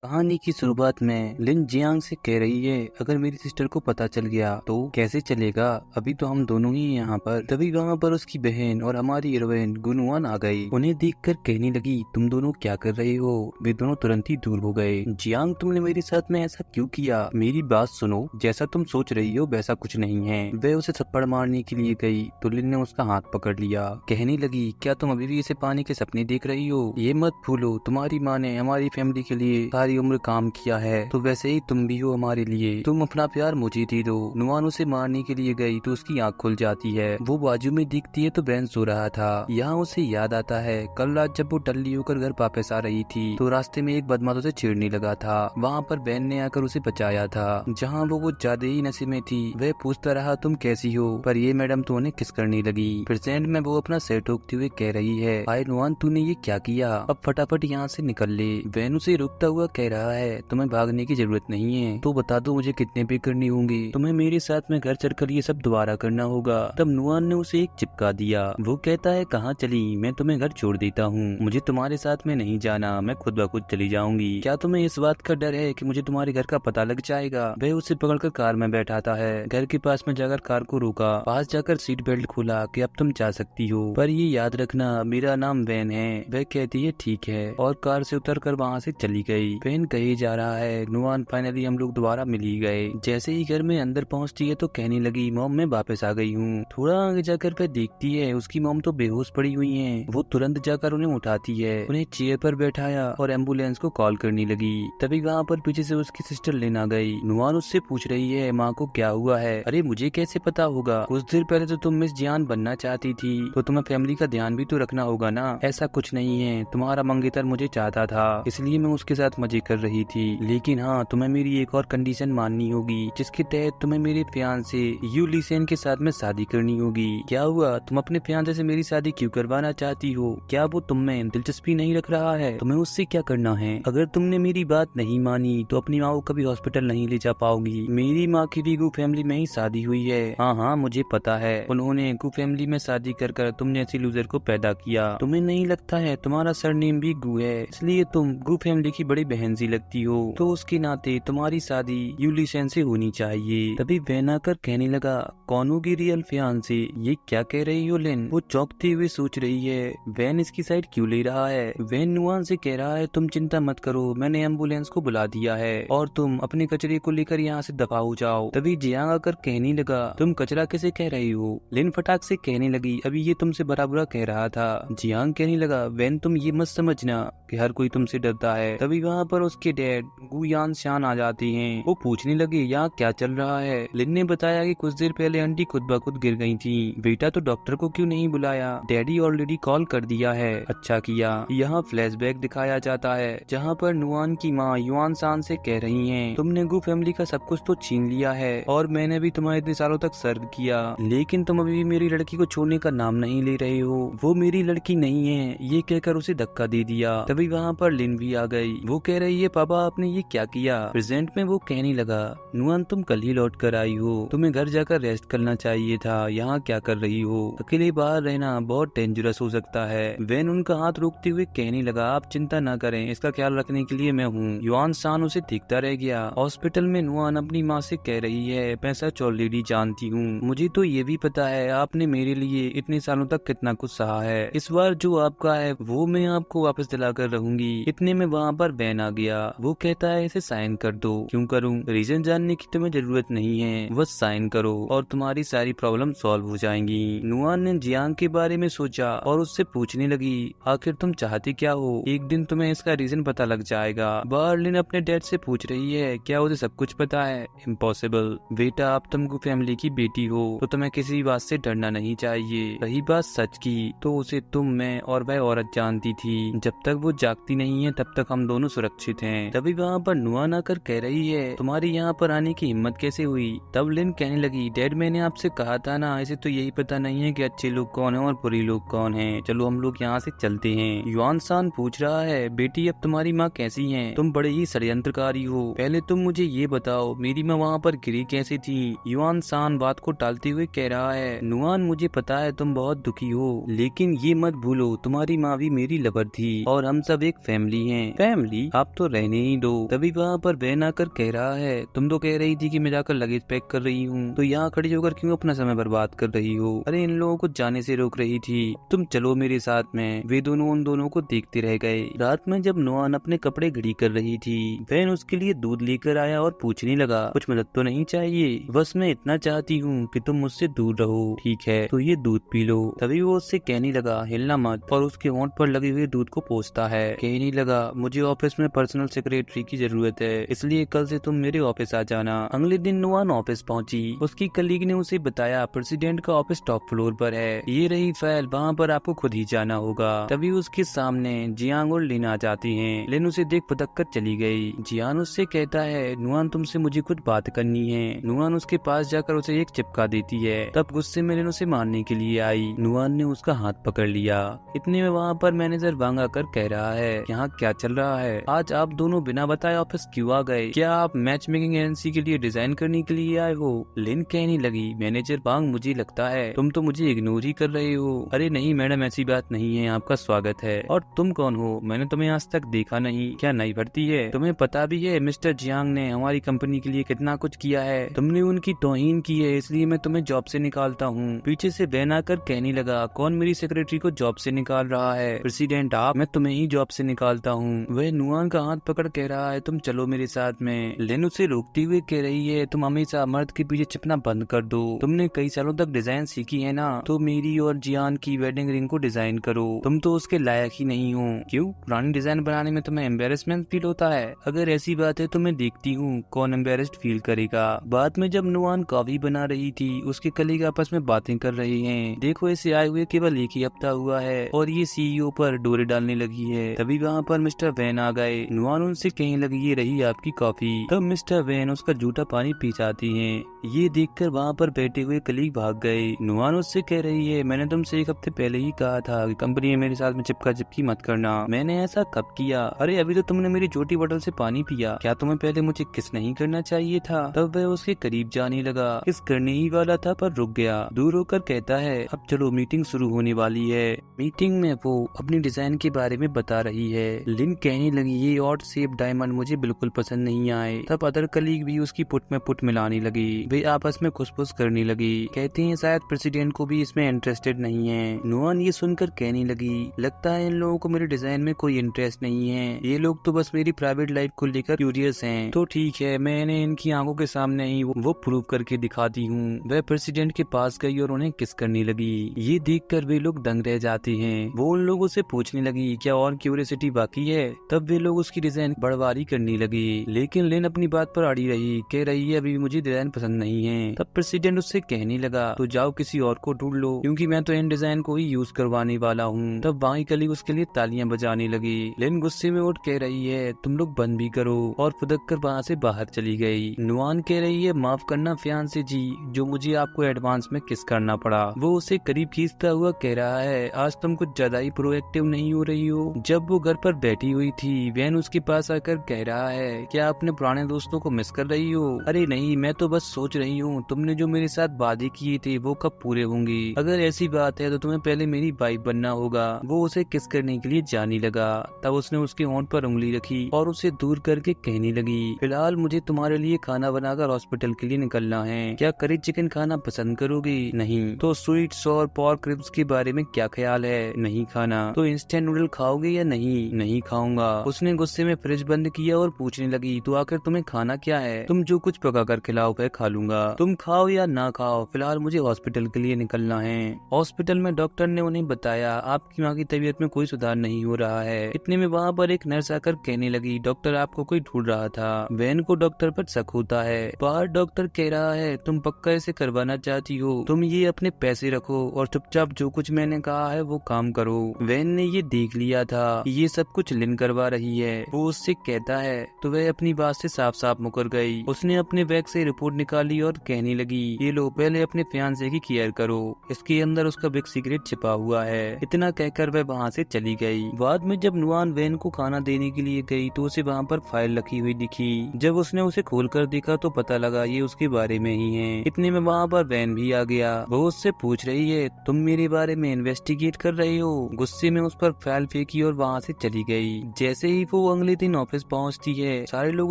कहानी की शुरुआत में लिन जियांग से कह रही है, अगर मेरी सिस्टर को पता चल गया तो कैसे चलेगा, अभी तो हम दोनों ही यहाँ पर। तभी वहाँ पर उसकी बहन और हमारी हीरोइन गुनवान आ गई। उन्हें देखकर कहने लगी, तुम दोनों क्या कर रहे हो। वे दोनों तुरंत ही दूर हो गए। जियांग, तुमने मेरे साथ में ऐसा क्यों किया, मेरी बात सुनो, जैसा तुम सोच रही हो वैसा कुछ नहीं है। वह उसे थप्पड़ मारने के लिए गई तो लिन ने उसका हाथ पकड़ लिया। कहने लगी, क्या तुम अभी भी इसे पाने के सपने देख रही हो। ये मत भूलो, तुम्हारी माँ ने हमारी फैमिली के लिए सारी उम्र काम किया है, तो वैसे ही तुम भी हो हमारे लिए। तुम अपना प्यार मुझे दे दो। नुआन उसे मारने के लिए गई तो उसकी आंख खुल जाती है। वो बाजू में दिखती है तो बेन सो रहा था। यहाँ उसे याद आता है कल रात जब वो टल्ली होकर घर वापस आ रही थी तो रास्ते में एक बदमाश उसे छेड़ने लगा था। वहाँ पर बेन ने आकर उसे बचाया था। जहाँ वो ज्यादा ही नशे में थी। वह पूछता रहा, तुम कैसी हो, पर ये मैडम तो उन्हें किस करने लगी। प्रेजेंट में वो अपना सिर ठोकते हुए कह रही है, हाय नुआन, तूने ये क्या किया, अब फटाफट यहाँ से निकल ले। बेन उसे रुकता हुआ कह रहा है, तुम्हें भागने की जरूरत नहीं है, तो बता दो मुझे कितने पे करनी होंगी। तुम्हें मेरे साथ में घर चलकर ये सब दोबारा करना होगा। तब नुआन ने उसे एक चिपका दिया। वो कहता है, कहाँ चली, मैं तुम्हें घर छोड़ देता हूँ, मुझे तुम्हारे साथ में नहीं जाना, मैं खुद ब खुद चली जाऊंगी। क्या तुम्हें इस बात का डर है कि मुझे तुम्हारे घर का पता लग जाएगा। वह उसे पकड़कर कार में बैठाता है। घर के पास में जाकर कार को रोका, पास जाकर सीट बेल्ट खोला कि अब तुम जा सकती हो, पर ये याद रखना मेरा नाम वैन है। वह कहती है ठीक है, और कार से उतरकर वहाँ से चली गई। वैन कही जा रहा है, नुआन फाइनली हम लोग दोबारा मिल ही गए। जैसे ही घर में अंदर पहुंचती है तो कहने लगी, मॉम मैं वापस आ गई हूँ। थोड़ा आगे जाकर वह देखती है उसकी मॉम तो बेहोश पड़ी हुई हैं। वो तुरंत जाकर उन्हें उठाती है, उन्हें चेयर पर बैठाया और एम्बुलेंस को कॉल करने लगी। तभी वहाँ पर पीछे से उसकी सिस्टर लिन आ गई। नुआन उससे पूछ रही है, माँ को क्या हुआ है। अरे मुझे कैसे पता होगा, कुछ देर पहले तो तुम मिस जियान बनना चाहती थी, तो तुम्हें फैमिली का ध्यान भी तो रखना होगा ना। ऐसा कुछ नहीं है, तुम्हारा मंगेतर मुझे चाहता था, इसलिए मैं उसके साथ मजे कर रही थी। लेकिन हाँ, तुम्हें मेरी एक और कंडीशन माननी होगी, जिसके तहत तुम्हें मेरे फियांसे यू लीसेन के साथ में शादी करनी होगी। क्या हुआ, तुम अपने फियांसे से मेरी शादी क्यों करवाना चाहती हो। क्या वो तुम में दिलचस्पी नहीं रख रहा है। तुम्हें उससे क्या करना है। अगर तुमने मेरी बात नहीं मानी तो अपनी माँ को कभी हॉस्पिटल नहीं ले जा पाओगी। मेरी माँ की भी गु फैमिली में ही शादी हुई है। हाँ हाँ मुझे पता है, उन्होंने गु फैमिली में शादी कर कर तुमने ऐसी लूजर को पैदा किया। तुम्हें नहीं लगता है तुम्हारा सरनेम भी गु है, इसलिए तुम गु फैमिली की बड़ी बहन सी लगती हो, तो उसके नाते तुम्हारी शादी यूलिसन से होनी चाहिए। तभी वैन आकर कहने लगा, कौन होगी रियल फियांसे। ये क्या कह रही हो लिन। वो चौंकते हुए सोच रही है, वैन इसकी साइड क्यों ले रहा है। वैन नुआन से कह रहा है, तुम चिंता मत करो, मैंने एम्बुलेंस को बुला दिया है और तुम अपने कचरे को लेकर यहाँ से दफा हो जाओ। तभी जियांग आकर कहने लगा, तुम कचरा किसे कह रही हो। लिन फटाक से कहने लगी, अभी ये तुमसे बड़ा बुरा कह रहा था। जियांग कहने लगा, वैन तुम ये मत समझना कि हर कोई तुमसे डरता है। तभी वहाँ पर उसके डैड गुयान शान आ जाते हैं। वो पूछने लगे, यहाँ क्या चल रहा है। लिन ने बताया कि कुछ देर पहले आंटी खुद ब खुद गिर गई थी। बेटा तो डॉक्टर को क्यों नहीं बुलाया, डैडी ऑलरेडी कॉल कर दिया है। अच्छा किया। यहाँ फ्लैशबैक दिखाया जाता है जहाँ पर नुआन की माँ युआन शान से कह रही है, तुमने गु फैमिली का सब कुछ तो छीन लिया है और मैंने भी तुम्हें इतने सालों तक सर्व किया, लेकिन तुम अभी भी मेरी लड़की को छोड़ने का नाम नहीं ले रहे हो। वो मेरी लड़की नहीं है, ये कहकर उसे धक्का दे दिया। तभी वहाँ पर लिन भी आ गई। वो कह रही है, पापा आपने ये क्या किया। प्रेजेंट में वो कहने लगा, नुआन तुम कल ही लौट कर आई हो, तुम्हें घर जाकर रेस्ट करना चाहिए था, यहाँ क्या कर रही हो। अकेले बाहर रहना बहुत डेंजरस हो सकता है। वैन उनका हाथ रोकते हुए कहने लगा, आप चिंता न करें, इसका ख्याल रखने के लिए मैं हूँ। युआन शान उसे देखता रह गया। हॉस्पिटल में नुआन अपनी माँ से कह रही है, मैं सच ऑलरेडी जानती हूँ, मुझे तो ये भी पता है आपने मेरे लिए इतने सालों तक कितना कुछ सहा है। इस बार जो आपका है वो मैं आपको वापस दिलाकर रहूंगी। इतने में वहाँ पर वैन आ गया। वो कहता है, इसे साइन कर दो। क्यों करूँ, रीजन जानने की तुम्हें जरूरत नहीं है, बस साइन करो और तुम्हारी सारी प्रॉब्लम सॉल्व हो जाएंगी। नुआन ने जियांग के बारे में सोचा और उससे पूछने लगी, आखिर तुम चाहती क्या हो। एक दिन तुम्हें इसका रीजन पता लग जाएगा। बार्लिन अपने डैड से पूछ रही है, क्या उसे सब कुछ पता है। इम्पॉसिबल बेटा, आप तुमको फैमिली की बेटी हो तो तुम्हें किसी बात से डरना नहीं चाहिए। रही बात सच की, तो उसे तुम, मैं और वह औरत जानती थी। जब तक वो जागती नहीं है तब तक हम दोनों सुरक्षित हैं। तभी वहाँ पर नुआन आकर कह रही है, तुम्हारी यहाँ पर आने की हिम्मत कैसे हुई। तब लिन कहने लगी, डैड मैंने आपसे कहा था ना, इसे तो यही पता नहीं है कि अच्छे लोग कौन है और बुरे लोग कौन है। चलो हम लोग यहाँ से चलते हैं। युआन शान पूछ रहा है, बेटी अब तुम्हारी माँ कैसी है। तुम बड़े ही षड्यंत्रकारी हो, पहले तुम मुझे ये बताओ मेरी माँ वहाँ पर गिरी कैसे थी। युआन शान बात को टालते हुए कह रहा है, नुआन मुझे पता है तुम बहुत दुखी हो, लेकिन ये मत भूलो तुम्हारी माँ भी मेरी लवर थी और हम सब एक फैमिली हैं। फैमिली? आप अब तो रहने ही दो। तभी वहाँ पर वैन आकर कह रहा है, तुम तो कह रही थी कि मैं जाकर लगेज पैक कर रही हूँ, तो यहाँ खड़ी होकर क्यों अपना समय बर्बाद कर रही हो? अरे इन लोगों को जाने से रोक रही थी, तुम चलो मेरे साथ में। वे दोनों उन दोनों को देखते रह गए। रात में जब नुआन अपने कपड़े घड़ी कर रही थी, वैन उसके लिए दूध लेकर आया और पूछने लगा, कुछ मदद तो नहीं चाहिए? बस मैं इतना चाहती हूँ कि तुम मुझसे दूर रहो। ठीक है, तो ये दूध पी लो। तभी वो उससे कहने लगा, हिलना मत, और उसके होंठ पर लगे हुए दूध को पोंछता है। कहने लगा, मुझे ऑफिस में पर्सनल सेक्रेटरी की जरूरत है, इसलिए कल से तुम मेरे ऑफिस आ जाना। अगले दिन नुआन ऑफिस पहुंची। उसकी कलीग ने उसे बताया, प्रेसिडेंट का ऑफिस टॉप फ्लोर पर है, ये रही फाइल, वहाँ पर आपको खुद ही जाना होगा। तभी उसके सामने जियांग और लिन आ जाती हैं। लिन उसे देख पटक कर चली गई। जियान उससे कहता है, नुआन तुमसे मुझे कुछ बात करनी है। नुआन उसके पास जाकर उसे एक चिपका देती है। तब गुस्से में लिन उसे मारने के लिए आई। नुआन ने उसका हाथ पकड़ लिया। इतने में वहाँ पर मैनेजर वांग आकर कह रहा है, यहाँ क्या चल रहा है? आज आप दोनों बिना बताए ऑफिस क्यों आ गए? क्या आप मैच मेकिंग एजेंसी के लिए डिजाइन करने के लिए आए हो? लिन कहने लगी, मैनेजर वांग मुझे लगता है तुम तो मुझे इग्नोर ही कर रहे हो। अरे नहीं मैडम, ऐसी बात नहीं है, आपका स्वागत है। और तुम कौन हो? मैंने तुम्हें आज तक देखा नहीं। क्या नई भर्ती है? तुम्हें पता भी है मिस्टर जियांग ने हमारी कंपनी के लिए कितना कुछ किया है? तुमने उनकी तौहीन की है, इसलिए मैं तुम्हें जॉब से निकालता हूँ। पीछे से बैन आकर कहने लगा, कौन मेरी सेक्रेटरी को जॉब से निकाल रहा है? प्रेसिडेंट आप, मैं तुम्हें ही जॉब से निकालता हूँ। वह नुआन का हाथ पकड़ कह रहा है, तुम चलो मेरे साथ में। लिन उसे रोकती हुए कह रही है, तुम हमेशा मर्द के पीछे छिपना बंद कर दो। तुमने कई सालों तक डिजाइन सीखी है ना, तो मेरी और जियान की वेडिंग रिंग को डिजाइन करो। तुम तो उसके लायक ही नहीं हो। क्यों? पुरानी डिजाइन बनाने में तुम्हें एम्बेरसमेंट फील होता है? अगर ऐसी बात है तो मैं देखती हूँ कौन एम्बेरस्ड फील करेगा। बाद में जब नुआन कॉफी बना रही थी, उसके कलीग आपस में बातें कर रहे हैं। देखो इसे आए हुए केवल एक ही हफ्ता हुआ है और ये सीईओ पर डोरे डालने लगी है। तभी वहाँ पर मिस्टर वैन आ गए। नुआन उनसे कहने लगी, ये रही आपकी कॉफी। तब मिस्टर वैन उसका जूठा पानी पी जाती है। ये देखकर वहाँ पर बैठे हुए कलीग भाग गए। नुआन उससे कह रही है, मैंने तुमसे एक हफ्ते पहले ही कहा था कि कंपनी में मेरे साथ में चिपका चिपकी मत करना। मैंने ऐसा कब किया? अरे अभी तो तुमने मेरी छोटी बोतल से पानी पिया। क्या तुम्हें पहले मुझे किस नहीं करना चाहिए था? तब वह उसके करीब जाने लगा। किस करने ही वाला था पर रुक गया। दूर होकर कहता है, अब चलो मीटिंग शुरू होने वाली है। मीटिंग में वो अपनी डिजाइन के बारे में बता रही है। लिन कहने लगी, ये ऑड शेप डायमंड मुझे बिल्कुल पसंद नहीं आए। तब अदर कलीग भी उसकी पुट में पुट मिलाने लगी। वे आपस में खुसफुस करने लगी। कहते हैं शायद प्रेसिडेंट को भी इसमें इंटरेस्टेड नहीं है। नुआन ये सुनकर कहने लगी, लगता है इन लोगों को मेरे डिजाइन में कोई इंटरेस्ट नहीं है। ये लोग तो बस मेरी प्राइवेट लाइफ को लेकर क्यूरियस हैं। तो ठीक है, मैंने इनकी आंखों के सामने ही वो प्रूव करके दिखाती हूँ। वह प्रेसिडेंट के पास गई और उन्हें किस करने लगी। ये देखकर वे लोग दंग रह जाते हैं। वो उन लोगों से पूछने लगी, क्या और क्यूरियोसिटी बाकी है? तब वे लोग उसकी डिजाइन बढ़वारी करने लगी। लेकिन लिन अपनी बात पर अड़ी रही, कह रही है अभी मुझे डिजाइन पसंद नहीं है। तब प्रेसिडेंट उससे कहने लगा, तो जाओ किसी और को ढूंढ लो, क्योंकि मैं तो इन डिजाइन को ही यूज करवाने वाला हूँ। तब वहाँ कलीग उसके लिए तालियां बजाने लगी। लिन गुस्से में उठ कह रही है, तुम लोग बंद भी करो, और फुदक कर वहाँ से बाहर चली गई। नुआन कह रही है, माफ करना फियांसे जी, जो मुझे आपको एडवांस में किस करना पड़ा। वो उसे करीब खींचता हुआ कह रहा है, आज तुम कुछ ज्यादा ही प्रोएक्टिव नहीं हो रही हो। जब वो घर पर बैठी हुई थी, वैन उसके पास आकर कह रहा है, क्या अपने पुराने दोस्तों को मिस कर रही हो? अरे नहीं, मैं तो बस सोच रही हूँ तुमने जो मेरे साथ वादे किए थे वो कब पूरे होंगे। अगर ऐसी बात है तो तुम्हें पहले मेरी वाइफ बनना होगा। वो उसे किस करने के लिए जाने लगा। तब उसने उसके होंठ पर उंगली रखी और उसे दूर करके कहने लगी, फिलहाल मुझे तुम्हारे लिए खाना बनाकर हॉस्पिटल के लिए निकलना है। क्या करी चिकन खाना पसंद करोगी? नहीं। तो स्वीट्स और पॉर्क रिब्स के बारे में क्या ख्याल है? नहीं खाना। तो इंस्टेंट नूडल खाओगे या नहीं? नहीं खाऊंगा। उसने गुस्से में फ्रिज बंद किया और पूछने लगी, तो आखिर तुम्हें खाना क्या है? तुम जो कुछ पका कर खिलाओ वह खा लूंगा। तुम खाओ या ना खाओ, फिलहाल मुझे हॉस्पिटल के लिए निकलना है। हॉस्पिटल में डॉक्टर ने उन्हें बताया, आपकी माँ की तबीयत में कोई सुधार नहीं हो रहा है। इतने में वहाँ पर एक नर्स आकर कहने लगी, डॉक्टर आपको कोई ढूंढ रहा था। वैन को डॉक्टर पर शक होता है। बाहर डॉक्टर कह रहा है, तुम पक्का इसे करवाना चाहती हो? तुम ये अपने पैसे रखो और चुपचाप जो कुछ मैंने कहा है वो काम करो। वैन ने ये देख लिया था कि ये सब कुछ लिन करवा रही है। वो उससे कहता है, तो वह अपनी बात से साफ साफ मुकर गई। उसने अपने बैग से रिपोर्ट निकाली और कहने लगी, ये लो पहले अपने फियांसे की केयर करो, इसके अंदर उसका बिग सीक्रेट छिपा हुआ है। इतना कहकर वह वहाँ से चली गई। बाद में जब नुआन वैन को खाना देने के लिए गई तो उसे वहाँ पर फाइल रखी हुई दिखी। जब उसने उसे खोलकर देखा तो पता लगा ये उसके बारे में ही है। इतने में वहाँ पर वैन भी आ गया। वो उससे पूछ रही है, तुम मेरे बारे में इन्वेस्टिगेट कर रहे हो? गुस्से में उस पर फाइल फेंकी और वहाँ से चली गई। जैसे ही वो वो अगले दिन ऑफिस पहुंचती है। सारे लोग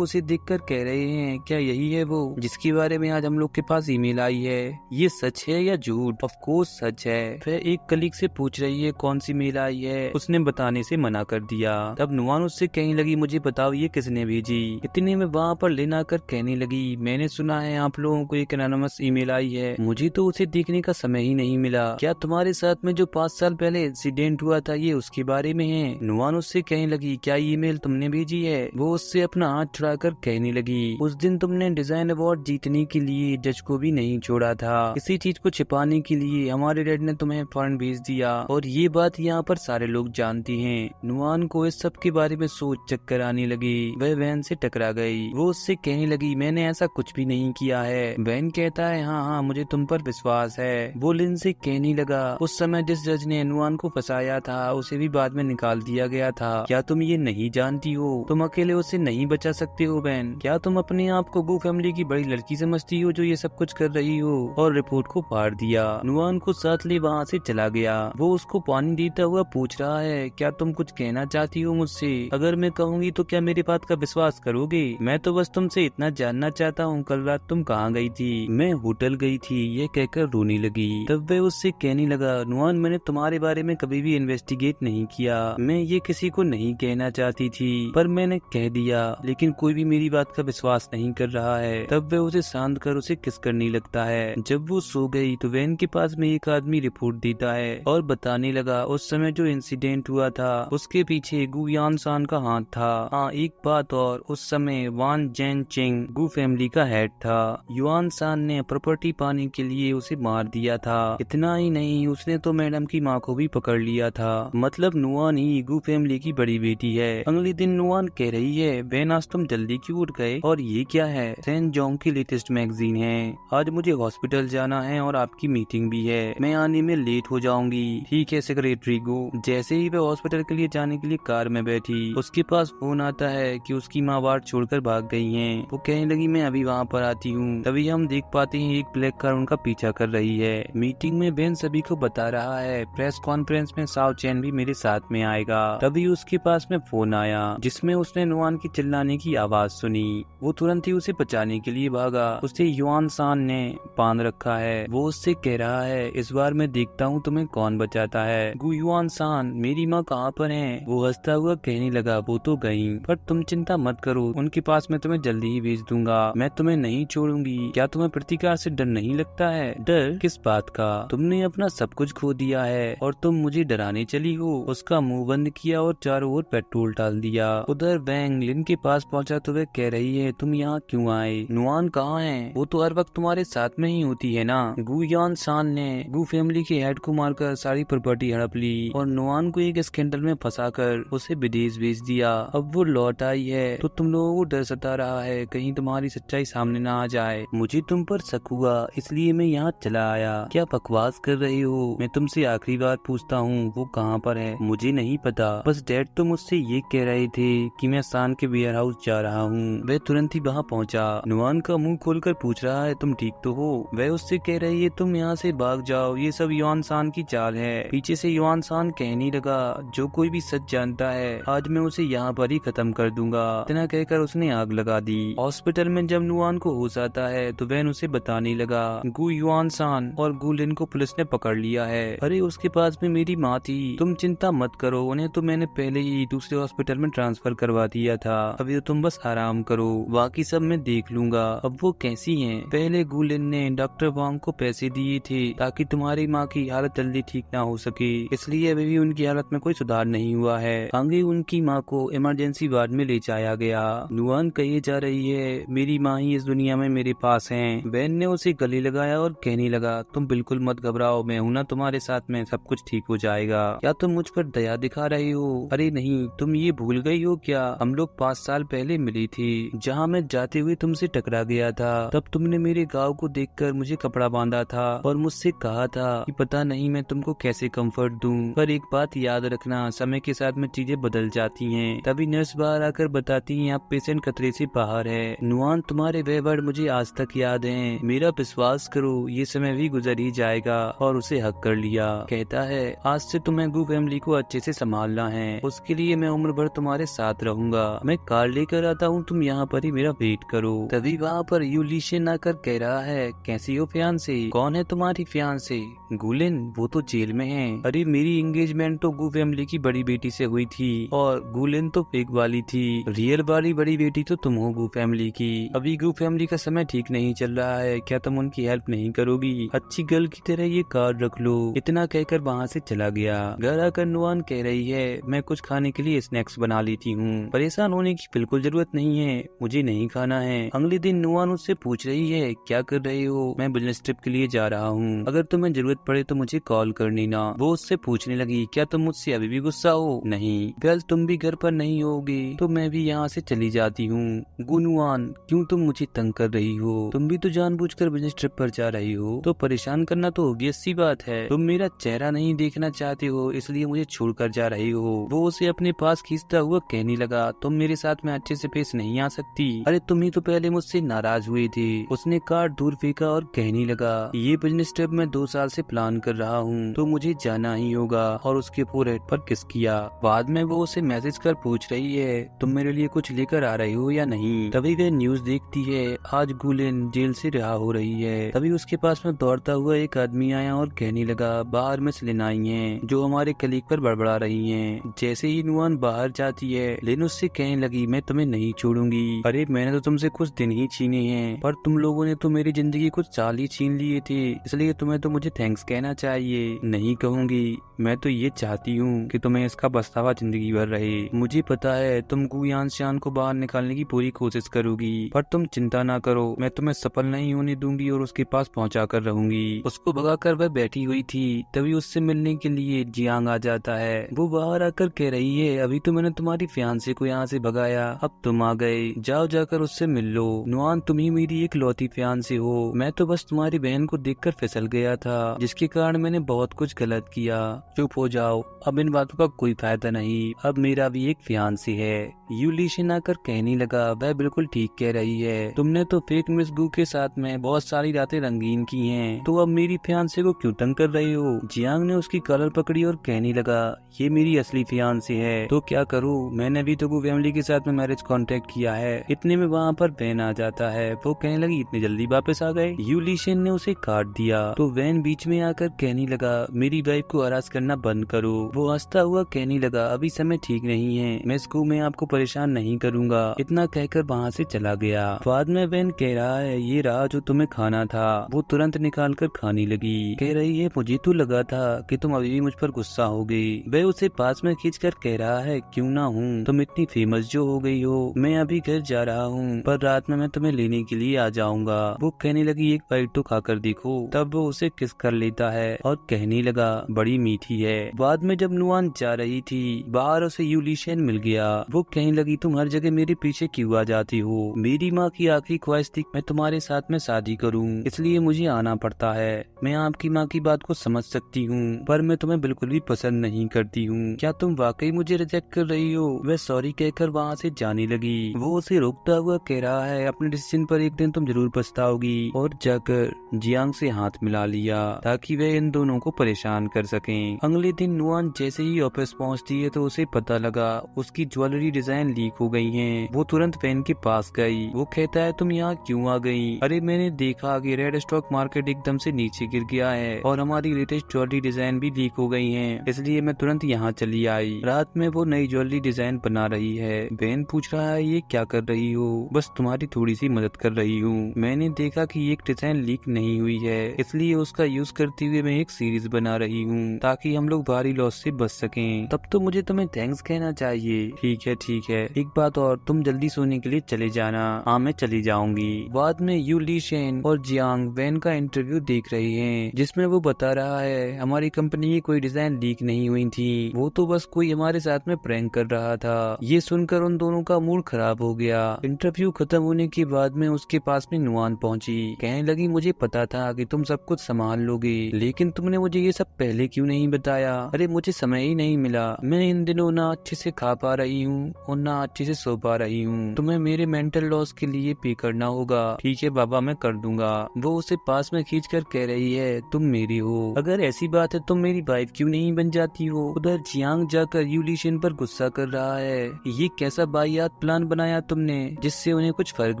उसे देखकर कह रहे हैं क्या यही है वो जिसके बारे में आज हम लोग के पास ईमेल आई है? ये सच है या झूठ? ऑफ कोर्स सच है। फिर एक कलीग से पूछ रही है कौन सी मेल आई है, उसने बताने से मना कर दिया। तब नुआन उससे कहने लगी मुझे बताओ ये किसने भेजी। इतने में वहाँ पर लिन आकर कहने लगी मैंने सुना है आप लोगों को एक एनोनिमस ईमेल आई है, मुझे तो उसे देखने का समय ही नहीं मिला। क्या तुम्हारे साथ में जो 5 साल पहले इंसिडेंट हुआ था ये उसके बारे में है? नुआन उससे कहने लगी क्या ईमेल तुमने भेजी है? वो उससे अपना हाथ छुड़ाकर कहने लगी उस दिन तुमने डिजाइन अवार्ड जीतने के लिए जज को भी नहीं छोड़ा था। इसी चीज को छिपाने के लिए हमारे डैड ने तुम्हें फॉरेन भेज दिया और ये बात यहाँ पर सारे लोग जानती हैं। नुआन को इस सब के बारे में सोच चक्कर आने लगी। वह वैन से टकरा गई। वो उससे कहने लगी मैंने ऐसा कुछ भी नहीं किया है। वैन कहता है हाँ हाँ मुझे तुम पर विश्वास है। वो लिन से कहने लगा उस समय जिस जज ने नुआन को फंसाया था उसे भी बाद में निकाल दिया गया था। क्या तुम ये नहीं जानती हो? तुम अकेले उसे नहीं बचा सकते हो वैन। क्या तुम अपने आप को गू फैमिली की बड़ी लड़की समझती हो जो ये सब कुछ कर रही हो? और रिपोर्ट को फाड़ दिया। नुआन को साथ ले वहाँ से चला गया। वो उसको पानी देता हुआ पूछ रहा है क्या तुम कुछ कहना चाहती हो मुझसे? अगर मैं कहूँगी तो क्या मेरी बात का विश्वास करोगे? मैं तो बस तुमसे इतना जानना चाहता हूँ कल रात तुम कहाँ गई थी? मैं होटल गई थी, ये कहकर रोने लगी। तब वह उससे कहने लगा नुआन मैंने तुम्हारे बारे में कभी भी इन्वेस्टिगेट नहीं किया, मैं ये किसी को नहीं कहना चाहती थी पर मैंने कह दिया, लेकिन कोई भी मेरी बात का विश्वास नहीं कर रहा है। तब वह उसे शांत कर उसे किस करने लगता है। जब वो सो गई तो वैन के पास में एक आदमी रिपोर्ट देता है और बताने लगा उस समय जो इंसिडेंट हुआ था उसके पीछे गू यान सान का हाथ था। हाँ एक बात और, उस समय वान जेन चिंग गू फैमिली का हेड था। युआन सान ने प्रॉपर्टी पाने के लिए उसे मार दिया था। इतना ही नहीं उसने तो मैडम की माँ को भी पकड़ लिया था। मतलब नुआन ही गू फैमिली की बड़ी बेटी है। अगले दिन नुआन कह रही है वैन आज तुम जल्दी क्यों उठ गए? और ये क्या है? सेंट जॉन की लेटेस्ट मैगजीन है। आज मुझे हॉस्पिटल जाना है और आपकी मीटिंग भी है, मैं आने में लेट हो जाऊंगी। ठीक है सेक्रेटरी गो। जैसे ही वह हॉस्पिटल के लिए जाने के लिए कार में बैठी उसके पास फोन आता है कि उसकी माँ बाहर छोड़कर भाग गई हैं। वो कहने लगी मैं अभी वहाँ पर आती हूँ। तभी हम देख पाते हैं एक ब्लैक कार उनका पीछा कर रही है। मीटिंग में बेन सभी को बता रहा है प्रेस कॉन्फ्रेंस में साव चैन भी मेरे साथ में आएगा। तभी उसके पास में फोन आया जिसमें उसने नुआन की चिल्लाने की आवाज सुनी। वो तुरंत ही उसे बचाने के लिए भागा। उसे युआन सान ने बांध रखा है। वो उससे कह रहा है इस बार मैं देखता हूँ तुम्हें कौन बचाता है। गु युआन सान मेरी माँ कहाँ पर है? वो हंसता हुआ कहने लगा वो तो गई, पर तुम चिंता मत करो उनके पास मैं तुम्हें जल्दी ही भेज दूंगा। मैं तुम्हें नहीं छोड़ूंगी। क्या तुम्हें प्रतिकार से डर नहीं लगता है? डर किस बात का? तुमने अपना सब कुछ खो दिया है और तुम मुझे डराने चली हो। उसका मुंह बंद किया और चारों ओर पेट्रोल डाल दिया। उधर वैंग लिन के पास पहुंचा तो वह कह रही है तुम यहाँ क्यों आए? नुआन कहाँ है? वो तो हर वक्त तुम्हारे साथ में ही होती है ना। गु यान सान ने गु फैमिली के हेड को मारकर सारी प्रॉपर्टी हड़प ली और नुआन को एक स्कैंडल में फंसाकर उसे विदेश भेज दिया। अब वो लौट आई है तो तुम लोगों को डर सता रहा है कहीं तुम्हारी सच्चाई सामने ना आ जाए। मुझे तुम पर शक हुआ इसलिए मैं यहाँ चला आया। क्या बकवास कर रही हो? मैं तुमसे आखिरी बार पूछता हूँ वो कहाँ पर है? मुझे नहीं पता, बस डैड तो मुझसे ये कह रहे थे कि मैं सान के वेयर हाउस जा रहा हूँ। वह तुरंत ही वहाँ पहुँचा। नुआन का मुंह खोलकर पूछ रहा है तुम ठीक तो हो? वह उससे कह रही है तुम यहाँ से भाग जाओ, ये सब युआन सान की चाल है। पीछे से युआन सान कहने लगा जो कोई भी सच जानता है आज मैं उसे यहाँ पर ही खत्म कर दूंगा। इतना कहकर उसने आग लगा दी। हॉस्पिटल में जब नुआन को होश आता है तो वैन उसे बताने लगा गु युआन सान और गु लिन को पुलिस ने पकड़ लिया है। अरे उसके पास में मेरी माँ थी, तुम चिंता मत करो, उन्हें तो मैंने पहले ही दूसरे हॉस्पिटल में ट्रांसफर करवा दिया था। अभी तो तुम बस आराम करो, बाकी सब मैं देख लूंगा। अब वो कैसी हैं? पहले गु लिन ने डॉक्टर वांग को पैसे दिए थे ताकि तुम्हारी माँ की हालत जल्दी ठीक ना हो सके, इसलिए अभी भी उनकी हालत में कोई सुधार नहीं हुआ है। आगे उनकी माँ को इमरजेंसी वार्ड में ले जाया गया। नुआन कही जा रही है मेरी माँ ही इस दुनिया में मेरे पास हैं। बेन ने उसे गले लगाया और कहने लगा तुम बिल्कुल मत घबराओ, मैं हूं ना तुम्हारे साथ में, सब कुछ ठीक हो जाएगा। क्या तुम मुझ पर दया दिखा रही हो? अरे नहीं, तुम ये भूल गई हो क्या हम लोग 5 साल पहले मिली थी, जहाँ मैं जाते हुए तुमसे टकरा गया था। तब तुमने मेरे गाँव को देखकर मुझे कपड़ा बांधा था और मुझसे कहा था कि पता नहीं मैं तुमको कैसे कंफर्ट दूं, पर एक बात याद रखना समय के साथ में चीजें बदल जाती हैं। तभी नर्स बाहर आकर बताती है आप पेशेंट खतरे से बाहर है। नुआन तुम्हारे व्यवहार मुझे आज तक याद है, मेरा विश्वास करो ये समय भी गुजर ही जाएगा। और उसे हक कर लिया। कहता है आज से तुम्हें गु फैमिली को अच्छे से संभालना है, उसके लिए मैं उम्र भर तुम्हारे साथ रहूंगा। मैं कार लेकर आता हूँ, तुम यहाँ पर ही मेरा वेट करो। तभी वहाँ पर यूलिशियन आकर कह रहा है, कैसी हो फियांसे? कौन है तुम्हारी फियांसे? गुलेन, वो तो जेल में है। अरे मेरी एंगेजमेंट तो गू फैमिली की बड़ी बेटी से हुई थी और गुलेन तो फेक वाली थी। रियल वाली बड़ी बेटी तो तुम हो गू फैमिली की। अभी गू फैमिली का समय ठीक नहीं चल रहा है, क्या तुम उनकी हेल्प नहीं करोगी? अच्छी गर्ल की तरह ये कार्ड रख लो। इतना कहकर वहाँ से चला गया। घर आकर नुआन कह रही है, मैं कुछ खाने के लिए स्नैक्स बना लेती हूँ। परेशान होने की बिल्कुल जरूरत नहीं है, मुझे नहीं खाना है। अगले दिन नुआन उससे पूछ रही है, क्या कर रहे हो? मैं बिजनेस ट्रिप के लिए जा रहा हूँ, अगर तुम्हें जरूरत पड़े तो मुझे कॉल करनी ना। वो उससे पूछने लगी, क्या तुम मुझसे अभी भी गुस्सा हो? नहीं। वेल, तुम भी घर पर नहीं होगे तो मैं भी यहाँ से चली जाती हूँ। गुनुआन, क्यों तुम मुझे तंग कर रही हो? तुम भी तो जानबूझकर बिजनेस ट्रिप पर जा रही हो, तो परेशान करना तो ऑब्वियस सी बात है। तुम मेरा चेहरा नहीं देखना चाहते हो, इसलिए मुझे छोड़कर जा रही हो। वो उसे अपने पास खींचता हुआ कहने लगा, तुम मेरे साथ में अच्छे से पेश नहीं आ सकती। अरे तुम ही तो पहले मुझसे नाराज हुए थे। उसने कार्ड दूर फेंका और कहने लगा, ये बिजनेस ट्रिप मैं 2 साल से प्लान कर रहा हूँ, तो मुझे जाना ही होगा। और उसके फोरहेड पर किस किया। बाद में वो उसे मैसेज कर पूछ रही है, तुम मेरे लिए कुछ लेकर आ रही हो या नहीं। तभी वह न्यूज देखती है, आज गुलेन जेल से रिहा हो रही है। तभी उसके पास में दौड़ता हुआ एक आदमी आया और कहने लगा, बाहर में लेन आई है जो हमारे कलीग पर बड़बड़ा रही है। जैसे ही नुआन बाहर जाती है, लेन उससे कहने लगी, मैं तुम्हें नहीं छोड़ूंगी। अरे मैंने तो तुमसे कुछ दिन ही छीने हैं, पर तुम लोगों ने तो मेरी जिंदगी कुछ साल ही छीन लिए थे, इसलिए तुम्हें तो मुझे थैंक्स कहना चाहिए। नहीं कहूंगी, मैं तो ये चाहती हूँ कि तुम्हें इसका पछतावा जिंदगी भर रहे। मुझे पता है तुम गुयान शान को बाहर निकालने की पूरी कोशिश करोगी, पर तुम चिंता ना करो, मैं तुम्हें सफल नहीं होने दूंगी और उसके पास पहुंचा कर रहूंगी। उसको भगाकर वह बैठी हुई थी, तभी उससे मिलने के लिए जियांग आ जाता है। वो बाहर आकर कह रही है, अभी तो मैंने तुम्हारी फियांसे को यहाँ से भगाया, अब तुम आ गए, जाओ जाकर उससे मिल लो। नुआन, तुम ही मेरी एक लौती फियांसे हो, मैं तो बस तुम्हारी बहन को देखकर फिसल गया था, जिसके कारण मैंने बहुत कुछ गलत किया। चुप हो जाओ, अब इन बातों का कोई फायदा नहीं, अब मेरा भी एक फियांसे है। यूलिशियन आकर कहने लगा, वह बिल्कुल ठीक कह रही है, तुमने तो फेक मिस गू के साथ में बहुत सारी रातें रंगीन की हैं, तो अब मेरी फियांसे को क्यों तंग कर रही हो? जियांग ने उसकी कॉलर पकड़ी और कहने लगा, ये मेरी असली फियांसे है, तो क्या करूँ, मैंने भी तो गू फैमिली के साथ में मैरिज कॉन्ट्रैक्ट किया है। इतने में वहाँ पर वैन आ जाता है। वो कहने लगी, इतनी जल्दी वापस आ गए? यूलिशियन ने उसे काट दिया तो वैन बीच में आकर कहने लगा, मेरी वाइफ को हरास करना बंद करो। वो हंसता हुआ कहने लगा, अभी समय ठीक नहीं है, मैं स्कूल में आपको परेशान नहीं करूंगा। इतना कहकर वहाँ से चला गया। बाद में वैन कह रहा है, ये रहा जो तुम्हें खाना था। वो तुरंत निकाल कर खाने लगी। कह रही है, मुझे तो लगा था कि तुम अभी भी मुझ पर गुस्सा होगे। वह उसे पास में खींचकर कह रहा है, क्यों ना हूँ, तुम इतनी फेमस जो हो गई हो, मैं अभी घर जा रहा हूँ, पर रात में मैं तुम्हें लेने के लिए आ जाऊंगा। वो कहने लगी, एक बाइट तो खाकर देखो। तब वो उसे किस कर लेता है और कहने लगा, बड़ी मीठी है। बाद में जब नुआन जा रही थी, बाहर उसे यूलिशियन मिल गया। वो कहने लगी, तुम हर जगह मेरे पीछे क्यों आ जाती हो? मेरी माँ की आखिरी ख्वाहिश थी मैं तुम्हारे साथ में शादी करूँ, इसलिए मुझे आना पड़ता है। मैं आपकी माँ की बात को समझ सकती हूँ, पर मैं तुम्हें बिल्कुल भी पसंद नहीं करती हूँ। क्या तुम वाकई मुझे रिजेक्ट कर रही हो? वह सॉरी कहकर वहाँ से जाने लगी। वो उसे रोकता हुआ कह रहा है, अपने डिसीजन पर एक दिन तुम जरूर पछताओगी। और जाकर जियांग से हाथ मिला लिया ताकि वे इन दोनों को परेशान कर सकें। अगले दिन नुआन जैसे ही ऑफिस पहुंचती है तो उसे पता लगा उसकी ज्वेलरी डिजाइन लीक हो गई है। वो तुरंत वैन के पास गई। वो कहता है, तुम यहाँ क्यों आ गई? अरे मैंने देखा कि रेड स्टॉक मार्केट एकदम से नीचे गिर गया है और हमारी लेटेस्ट ज्वेलरी डिजाइन भी लीक हो गई है, इसलिए मैं तुरंत यहाँ चली आई। रात में वो नई ज्वेलरी डिजाइन बना रही है। वैन पूछ रहा है, ये क्या कर रही हो? बस तुम्हारी थोड़ी सी मदद कर रही हूँ। मैंने देखा कि एक डिजाइन लीक नहीं हुई है, इसलिए उसका यूज करते हुए मैं एक सीरीज बना रही हूँ ताकि हम लोग भारी लॉस से बच सकें। तब तो मुझे तुम्हें थैंक्स कहना चाहिए। ठीक है ठीक है, एक बात और, तुम जल्दी सोने के लिए चले जाना। हाँ मैं चली जाऊंगी। बाद में यूलिशियन और जियांग वैन का इंटरव्यू देख रहे हैं, जिसमें वो बता रहा है, हमारी कंपनी की कोई डिजाइन लीक नहीं हुई थी, वो तो बस कोई हमारे साथ में प्रैंक कर रहा था। ये सुनकर उन दोनों का मूड खराब हो गया। इंटरव्यू खत्म होने के बाद में उसके पास में नुआन पहुंची। कहने लगी, मुझे पता था कि तुम सब कुछ संभाल लोगे, लेकिन तुमने मुझे ये सब पहले क्यों नहीं बताया? अरे मुझे समय ही नहीं मिला। मैं इन दिनों ना अच्छे से खा पा रही हूँ और ना अच्छे से सो पा रही हूँ। तुम्हें मेरे मेंटल लॉस के लिए पे करना होगा। ठीक है बाबा, मैं कर दूंगा। वो उसे पास में खींच कर कह रही है, तुम मेरी हो, अगर ऐसी बात है तुम मेरी वाइफ क्यों नहीं बन जाती हो? उधर जियांग जाकर यूलिशियन पर गुस्सा गुस्सा कर रहा है। ये कैसा वाहियात प्लान बनाया तुमने जिससे उन्हें कुछ फर्क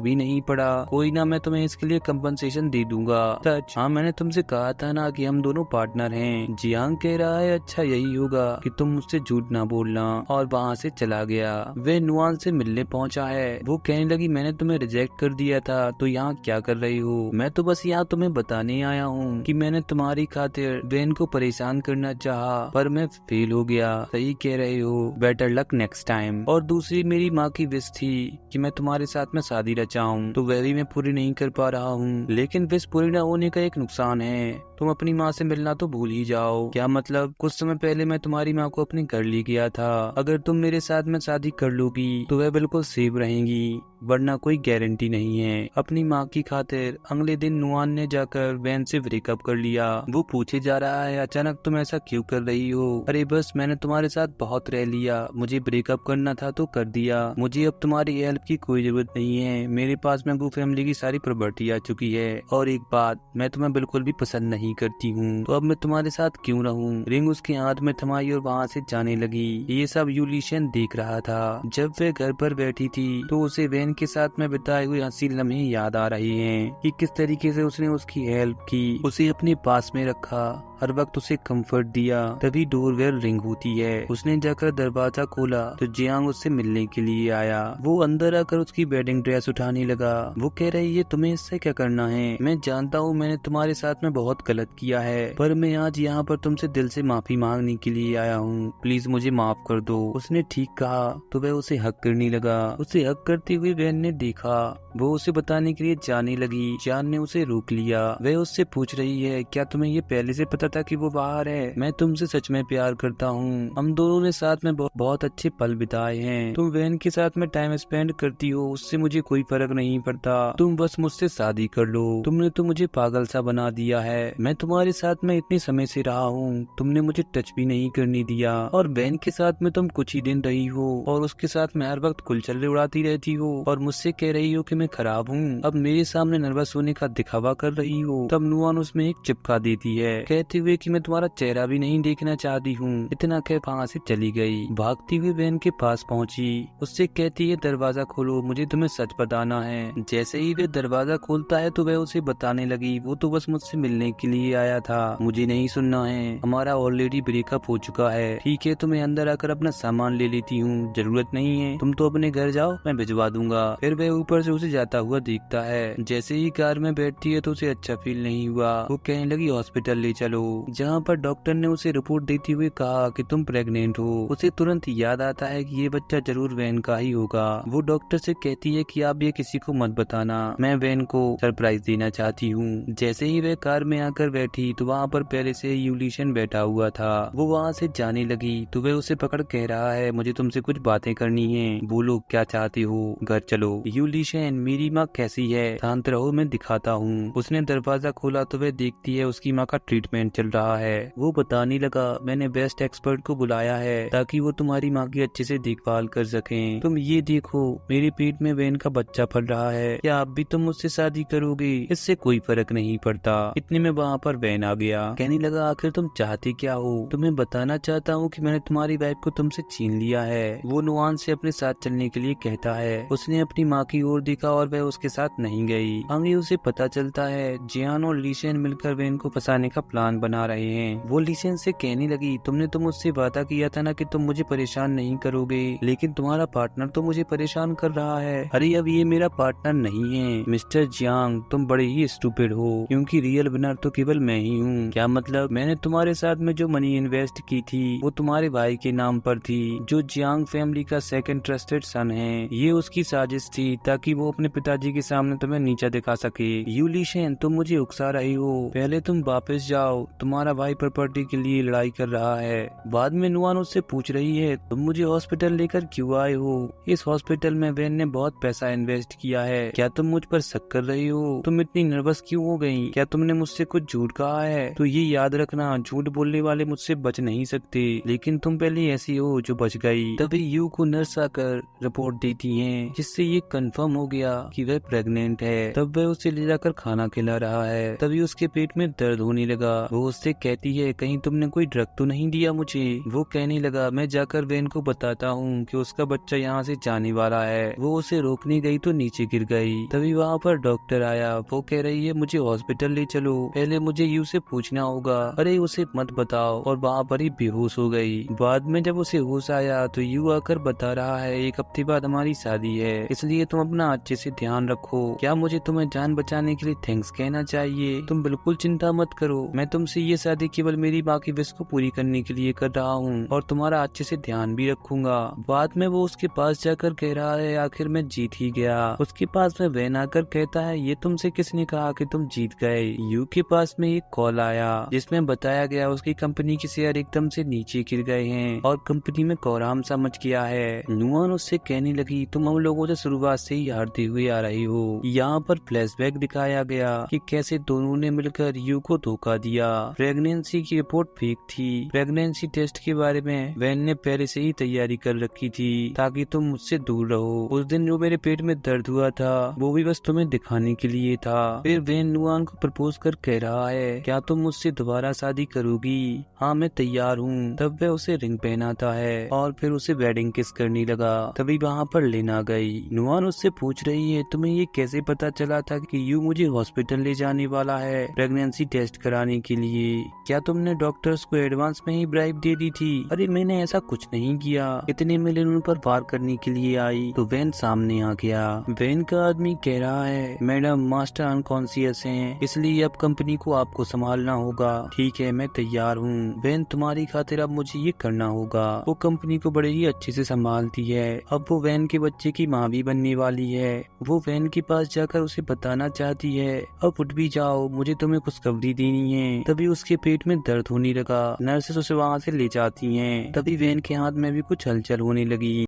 भी नहीं पड़ा। कोई ना, मैं तुम्हें इसके लिए कंपनसेशन दे दूंगा। सच? हाँ, मैंने तुमसे कहा था ना कि हम दोनों पार्टनर हैं। जियांग कह रहा है अच्छा यही होगा कि तुम मुझसे झूठ ना बोलना, और वहाँ से चला गया। वे नुआन से मिलने पहुँचा है। वो कहने लगी मैंने तुम्हें रिजेक्ट कर दिया था तो यहाँ क्या कर रही हो। मैं तो बस यहाँ तुम्हें बताने आया हूँ कि मैंने तुम्हारी खातिर वेन को परेशान करना चाहा पर मैं फेल हो गया। सही कह रहे हो, बेटर लक नेक्स्ट टाइम। और दूसरी मेरी माँ की विश थी कि मैं तुम्हारे साथ में शादी रचाऊं, तो वह भी मैं पूरी नहीं कर पा रहा हूँ। लेकिन विश पूरी न होने का एक नुकसान है, तुम अपनी माँ से मिलना तो भूल ही जाओ। क्या मतलब? कुछ समय पहले मैं तुम्हारी माँ को अपने घर ले गया था। अगर तुम मेरे साथ में शादी कर लोगी तो वह बिल्कुल सेफ रहेंगी, वरना कोई गारंटी नहीं है। अपनी माँ की खातिर अगले दिन नुआन ने जाकर वैन से ब्रेकअप कर लिया। वो पूछे जा रहा है अचानक तुम ऐसा क्यों कर रही हो। अरे बस मैंने तुम्हारे साथ बहुत रह लिया, मुझे ब्रेकअप करना था तो कर दिया। मुझे अब तुम्हारी हेल्प की कोई जरूरत नहीं है। मेरे पास में गू फैमिली की सारी प्रॉपर्टी आ चुकी है। और एक बात, मैं तुम्हें बिल्कुल भी पसंद नहीं करती हूँ, तो अब मैं तुम्हारे साथ क्यों रहूं। रिंग उसके हाथ में थमाई और वहाँ से जाने लगी। ये सब यूलिशियन देख रहा था। जब वे घर पर बैठी थी तो उसे वैन के साथ में बिताए हुए हसीन लम्हे याद आ रहे हैं कि किस तरीके से उसने उसकी हेल्प की, उसे अपने पास में रखा, हर वक्त उसे कंफर्ट दिया। तभी डोरबेल रिंग होती है। उसने जाकर दरवाजा खोला तो जियांग उससे मिलने के लिए आया। वो अंदर आकर उसकी वेडिंग ड्रेस उठाने लगा। वो कह रही है तुम्हें इससे क्या करना है। मैं जानता हूँ मैंने तुम्हारे साथ में बहुत गलत किया है, पर मैं आज यहाँ पर तुमसे दिल से माफी मांगने के लिए आया हूँ। प्लीज मुझे माफ कर दो। उसने ठीक कहा तो वह उसे हक करने लगा। उसे हक करते हुए वैन ने देखा। वो उसे बताने के लिए जाने लगी। जान ने उसे रोक लिया। वह उससे पूछ रही है क्या तुम्हें ये पहले से पता था कि वो बाहर है। मैं तुमसे सच में प्यार करता हूँ। हम दोनों ने साथ में बहुत अच्छे पल बिताए हैं। तुम वैन के साथ में टाइम स्पेंड करती हो, उससे मुझे कोई फर्क नहीं पड़ता। तुम बस मुझसे शादी कर लो। तुमने तो मुझे पागल सा बना दिया है। मैं तुम्हारे साथ में इतने समय से रहा हूँ, तुमने मुझे टच भी नहीं करने दिया। और वैन के साथ में तुम कुछ ही दिन रही हो और उसके साथ में हर वक्त कुलछल्ले उड़ाती रहती हो और मुझसे कह रही हो कि मैं खराब हूँ। अब मेरे सामने नर्वस होने का दिखावा कर रही हो। तब नुआन उसमें एक चिपका देती है, कहते हुए कि मैं तुम्हारा चेहरा भी नहीं देखना चाहती हूँ। इतना कह वहाँ से चली गई। भागती हुई वैन के पास पहुँची। उससे कहती है दरवाजा खोलो, मुझे तुम्हें सच बताना है। जैसे ही वे दरवाजा खोलता है तो वह उसे बताने लगी वो तो बस मुझसे मिलने के लिए आया था, मुझे नहीं सुनना है। हमारा ऑलरेडी ब्रेकअप हो चुका है। ठीक है, तुम्हें अंदर आकर अपना सामान ले लेती हूँ, जरूरत नहीं है। तुम तो अपने घर जाओ, मैं भिजवा दूंगा। फिर वह ऊपर से उसे जाता हुआ दिखता है। जैसे ही कार में बैठती है तो उसे अच्छा फील नहीं हुआ। वो कहने लगी हॉस्पिटल ले चलो, जहाँ पर डॉक्टर ने उसे रिपोर्ट देते हुए कहा कि तुम प्रेग्नेंट हो। उसे तुरंत याद आता है कि ये बच्चा जरूर वैन का ही होगा। वो डॉक्टर से कहती है कि आप ये किसी को मत बताना, मैं वैन को सरप्राइज देना चाहती हूँ। जैसे ही वह कार में आकर बैठी तो वहाँ पर पहले से यूलिशियन बैठा हुआ था। वो वहाँ से जाने लगी तो वह उसे पकड़ कह रहा है मुझे तुमसे कुछ बातें करनी है, बोलो क्या चाहते हो, घर चलो। यूलिशियन मेरी माँ कैसी है, शांत रहो मैं दिखाता हूँ। उसने दरवाजा खोला तो वह देखती है उसकी माँ का ट्रीटमेंट चल रहा है। वो बताने लगा मैंने बेस्ट एक्सपर्ट को बुलाया है ताकि वो तुम्हारी माँ की अच्छे से देखभाल कर सकें। तुम ये देखो मेरे पेट में वैन का बच्चा फल रहा है, क्या अब भी तुम मुझसे शादी करोगे? इससे कोई फर्क नहीं पड़ता। इतने में वहाँ पर वैन आ गया। कहने लगा आखिर तुम चाहते क्या हो? तुम्हें बताना चाहता हूँ कि मैंने तुम्हारी वाइफ को तुमसे छीन लिया है। वो नुआन से अपने साथ चलने के लिए कहता है। उसने अपनी माँ की ओर देखा और वह उसके साथ नहीं गई। आगे उसे पता चलता है जियान और लीशियन मिलकर वैन को फंसाने का प्लान बना रहे हैं। वो लीशियन से कहने लगी तुमने तो मुझसे वादा किया था ना कि तुम मुझे परेशान नहीं करोगे, लेकिन तुम्हारा पार्टनर तो मुझे परेशान कर रहा है। अरे अब ये मेरा पार्टनर नहीं है मिस्टर जियांग, तुम बड़े ही स्टूपिड हो, क्योंकि रियल विनर तो केवल मैं ही हूँ। क्या मतलब? मैंने तुम्हारे साथ में जो मनी इन्वेस्ट की थी वो तुम्हारे भाई के नाम पर थी, जो जियांग फैमिली का सेकंड ट्रस्टेड सन है। ये उसकी साजिश थी ताकि वो अपने पिताजी के सामने तुम्हें नीचा दिखा सके। यूलिशियन तुम मुझे उकसा रही हो, पहले तुम वापस जाओ, तुम्हारा भाई प्रॉपर्टी के लिए लड़ाई कर रहा है। बाद में नुआन उससे पूछ रही है तुम मुझे हॉस्पिटल लेकर क्यों आए हो? इस हॉस्पिटल में वैन ने बहुत पैसा इन्वेस्ट किया है, क्या तुम मुझ पर शक कर रही हो? तुम इतनी नर्वस क्यों हो गई? क्या तुमने मुझसे कुछ झूठ कहा है? तो ये याद रखना झूठ बोलने वाले मुझसे बच नहीं सकते, लेकिन तुम पहले ऐसी हो जो बच गई। तभी यू को नर्स आकर रिपोर्ट देती है, जिससे ये कंफर्म हो गया कि वह प्रेग्नेंट है। तब वह उसे ले जाकर खाना खिला रहा है। तभी उसके पेट में दर्द होने लगा। वो वो उससे कहती है कहीं तुमने कोई ड्रग तो नहीं दिया मुझे। वो कहने लगा मैं जाकर वेन को बताता हूँ कि उसका बच्चा यहाँ से जाने वाला है। वो उसे रोकने गई तो नीचे गिर गई। तभी वहाँ पर डॉक्टर आया। वो कह रही है मुझे हॉस्पिटल ले चलो, पहले मुझे यू से पूछना होगा। अरे उसे मत बताओ, और वहाँ पर ही बेहोश हो गई। बाद में जब उसे होश आया तो यू आकर बता रहा है 1 हफ्ते बाद हमारी शादी है, इसलिए तुम अपना अच्छे से ध्यान रखो। क्या मुझे तुम्हें जान बचाने के लिए थैंक्स कहना चाहिए? तुम बिल्कुल चिंता मत करो, मैं तुमसे ये शादी केवल मेरी माँ की विश को पूरी करने के लिए कर रहा हूँ और तुम्हारा अच्छे से ध्यान भी रखूंगा। बाद में वो उसके पास जाकर कह रहा है आखिर मैं जीत ही गया। उसके पास में वैन आकर कहता है ये तुमसे किसने कहा कि तुम जीत गए? यू के पास में एक कॉल आया जिसमें बताया गया उसकी कंपनी के शेयर एकदम से नीचे गिर गए हैं और कंपनी में कोहराम सा मच गया है। नुआन उससे कहने लगी तुम हम लोगों से शुरुआत से ही हारते हुए आ रही हो। यहाँ पर फ्लैशबैक दिखाया गया कि कैसे दोनों ने मिलकर यू को धोखा दिया। प्रेगनेंसी की रिपोर्ट फेक थी। प्रेगनेंसी टेस्ट के बारे में वैन ने पहले से ही तैयारी कर रखी थी ताकि तुम मुझसे दूर रहो। उस दिन जो मेरे पेट में दर्द हुआ था वो भी बस तुम्हें दिखाने के लिए था। फिर वैन नुआन को प्रपोज कर कह रहा है क्या तुम मुझसे दोबारा शादी करोगी? हाँ मैं तैयार हूँ। तब वह उसे रिंग पहनाता है और फिर उसे वेडिंग किस करने लगा। तभी वहाँ पर लिन आ गई। नुआन उससे पूछ रही है तुम्हें ये कैसे पता चला था कि यू मुझे हॉस्पिटल ले जाने वाला है प्रेगनेंसी टेस्ट कराने के लिए? क्या तुमने डॉक्टर्स को एडवांस में ही ब्राइब दे दी थी? अरे मैंने ऐसा कुछ नहीं किया, इतने में लिन उन पर वार करने के लिए आई तो वैन सामने आ गया। वैन का आदमी कह रहा है मैडम मास्टर अनकॉन्शियस हैं, इसलिए अब कंपनी को आपको संभालना होगा। ठीक है मैं तैयार हूँ वैन, तुम्हारी खातिर अब मुझे ये करना होगा। वो कंपनी को बड़े ही अच्छे से संभालती है। अब वो वैन के बच्चे की माँ भी बनने वाली है। वो वैन के पास जाकर उसे बताना चाहती है अब उठ भी जाओ, मुझे तुम्हें खुशखबरी देनी है। तभी उसके पेट में दर्द होने लगा। नर्सेस उसे वहाँ से ले जाती हैं। तभी वैन के हाथ में भी कुछ हलचल होने लगी।